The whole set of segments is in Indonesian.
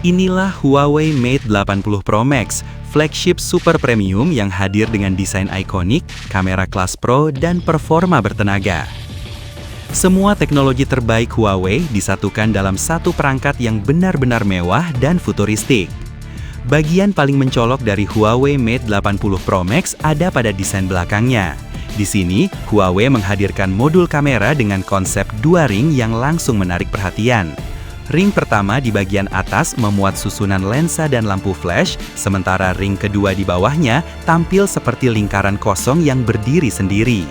Inilah Huawei Mate 80 Pro Max, flagship super premium yang hadir dengan desain ikonik, kamera kelas pro, dan performa bertenaga. Semua teknologi terbaik Huawei disatukan dalam satu perangkat yang benar-benar mewah dan futuristik. Bagian paling mencolok dari Huawei Mate 80 Pro Max ada pada desain belakangnya. Di sini, Huawei menghadirkan modul kamera dengan konsep dua ring yang langsung menarik perhatian. Ring pertama di bagian atas memuat susunan lensa dan lampu flash, sementara ring kedua di bawahnya tampil seperti lingkaran kosong yang berdiri sendiri.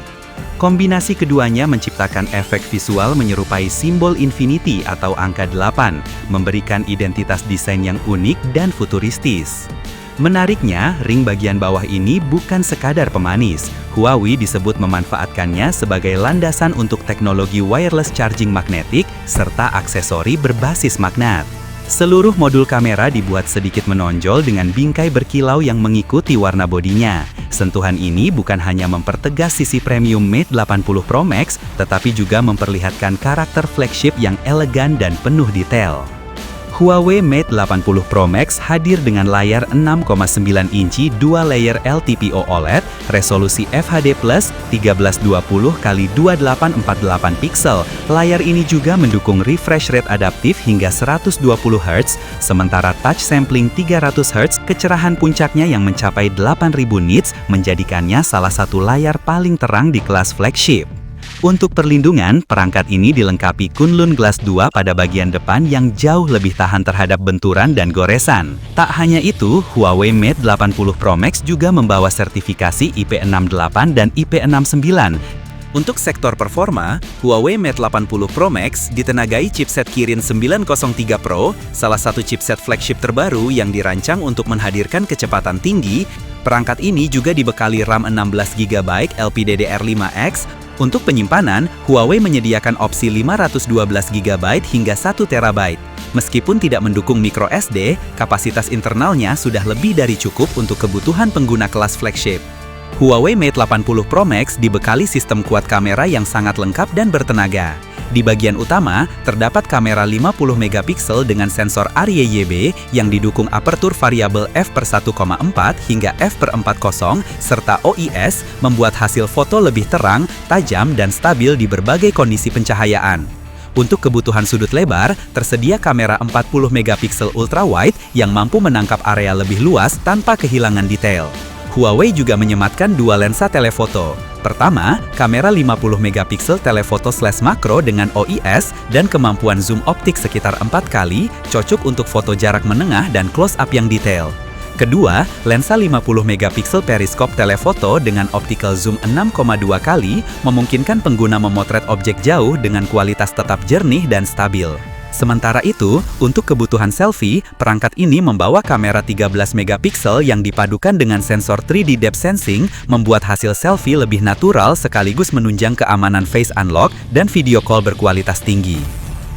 Kombinasi keduanya menciptakan efek visual menyerupai simbol infinity atau angka 8, memberikan identitas desain yang unik dan futuristis. Menariknya, ring bagian bawah ini bukan sekadar pemanis. Huawei disebut memanfaatkannya sebagai landasan untuk teknologi wireless charging magnetik serta aksesori berbasis magnet. Seluruh modul kamera dibuat sedikit menonjol dengan bingkai berkilau yang mengikuti warna bodinya. Sentuhan ini bukan hanya mempertegas sisi premium Mate 80 Pro Max, tetapi juga memperlihatkan karakter flagship yang elegan dan penuh detail. Huawei Mate 80 Pro Max hadir dengan layar 6,9 inci dual layer LTPO OLED, resolusi FHD+, 1320x2848 pixel. Layar ini juga mendukung refresh rate adaptif hingga 120 Hz, sementara touch sampling 300 Hz, kecerahan puncaknya yang mencapai 8000 nits menjadikannya salah satu layar paling terang di kelas flagship. Untuk perlindungan, perangkat ini dilengkapi Kunlun Glass 2 pada bagian depan yang jauh lebih tahan terhadap benturan dan goresan. Tak hanya itu, Huawei Mate 80 Pro Max juga membawa sertifikasi IP68 dan IP69. Untuk sektor performa, Huawei Mate 80 Pro Max ditenagai chipset Kirin 903 Pro, salah satu chipset flagship terbaru yang dirancang untuk menghadirkan kecepatan tinggi. Perangkat ini juga dibekali RAM 16GB LPDDR5X. Untuk penyimpanan, Huawei menyediakan opsi 512GB hingga 1TB. Meskipun tidak mendukung microSD, kapasitas internalnya sudah lebih dari cukup untuk kebutuhan pengguna kelas flagship. Huawei Mate 80 Pro Max dibekali sistem kuat kamera yang sangat lengkap dan bertenaga. Di bagian utama, terdapat kamera 50MP dengan sensor ARRI-YB yang didukung apertur variabel f/1,4 hingga f/40, serta OIS, membuat hasil foto lebih terang, tajam, dan stabil di berbagai kondisi pencahayaan. Untuk kebutuhan sudut lebar, tersedia kamera 40MP ultrawide yang mampu menangkap area lebih luas tanpa kehilangan detail. Huawei juga menyematkan dua lensa telefoto. Pertama, kamera 50MP telefoto/makro dengan OIS dan kemampuan zoom optik sekitar 4 kali, cocok untuk foto jarak menengah dan close-up yang detail. Kedua, lensa 50MP periskop telefoto dengan optical zoom 6,2 kali memungkinkan pengguna memotret objek jauh dengan kualitas tetap jernih dan stabil. Sementara itu, untuk kebutuhan selfie, perangkat ini membawa kamera 13MP yang dipadukan dengan sensor 3D depth sensing, membuat hasil selfie lebih natural sekaligus menunjang keamanan face unlock dan video call berkualitas tinggi.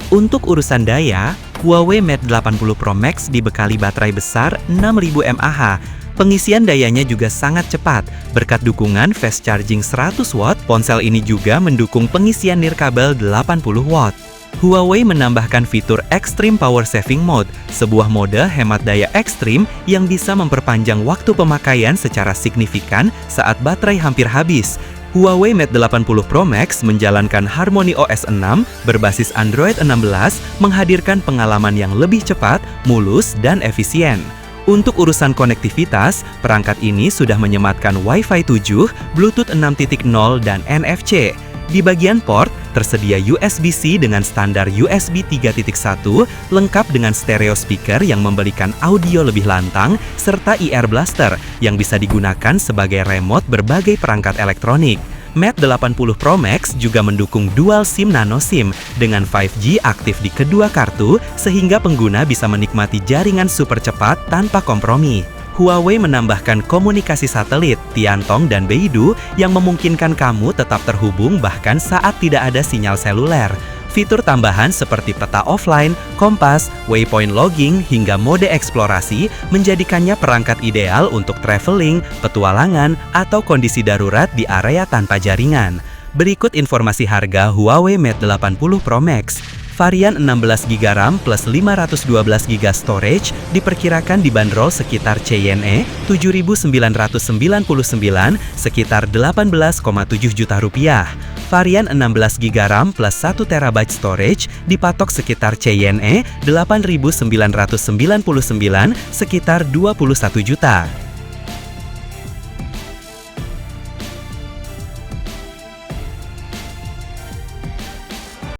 Untuk urusan daya, Huawei Mate 80 Pro Max dibekali baterai besar 6000 mAh. Pengisian dayanya juga sangat cepat. Berkat dukungan fast charging 100W, ponsel ini juga mendukung pengisian nirkabel 80W. Huawei menambahkan fitur Extreme Power Saving Mode, sebuah mode hemat daya ekstrim yang bisa memperpanjang waktu pemakaian secara signifikan saat baterai hampir habis. Huawei Mate 80 Pro Max menjalankan Harmony OS 6 berbasis Android 16, menghadirkan pengalaman yang lebih cepat, mulus, dan efisien. Untuk urusan konektivitas, perangkat ini sudah menyematkan Wi-Fi 7, Bluetooth 6.0, dan NFC. Di bagian port, tersedia USB-C dengan standar USB 3.1, lengkap dengan stereo speaker yang memberikan audio lebih lantang, serta IR Blaster yang bisa digunakan sebagai remote berbagai perangkat elektronik. Mate 80 Pro Max juga mendukung dual SIM nano SIM dengan 5G aktif di kedua kartu, sehingga pengguna bisa menikmati jaringan super cepat tanpa kompromi. Huawei menambahkan komunikasi satelit, Tiantong, dan Beidou yang memungkinkan kamu tetap terhubung bahkan saat tidak ada sinyal seluler. Fitur tambahan seperti peta offline, kompas, waypoint logging, hingga mode eksplorasi menjadikannya perangkat ideal untuk traveling, petualangan, atau kondisi darurat di area tanpa jaringan. Berikut informasi harga Huawei Mate 80 Pro Max. Varian 16GB RAM plus 512GB storage diperkirakan dibanderol sekitar CYNE 7.999 sekitar 18,7 juta rupiah. Varian 16GB RAM plus 1TB storage dipatok sekitar CYNE 8.999 sekitar 21 juta.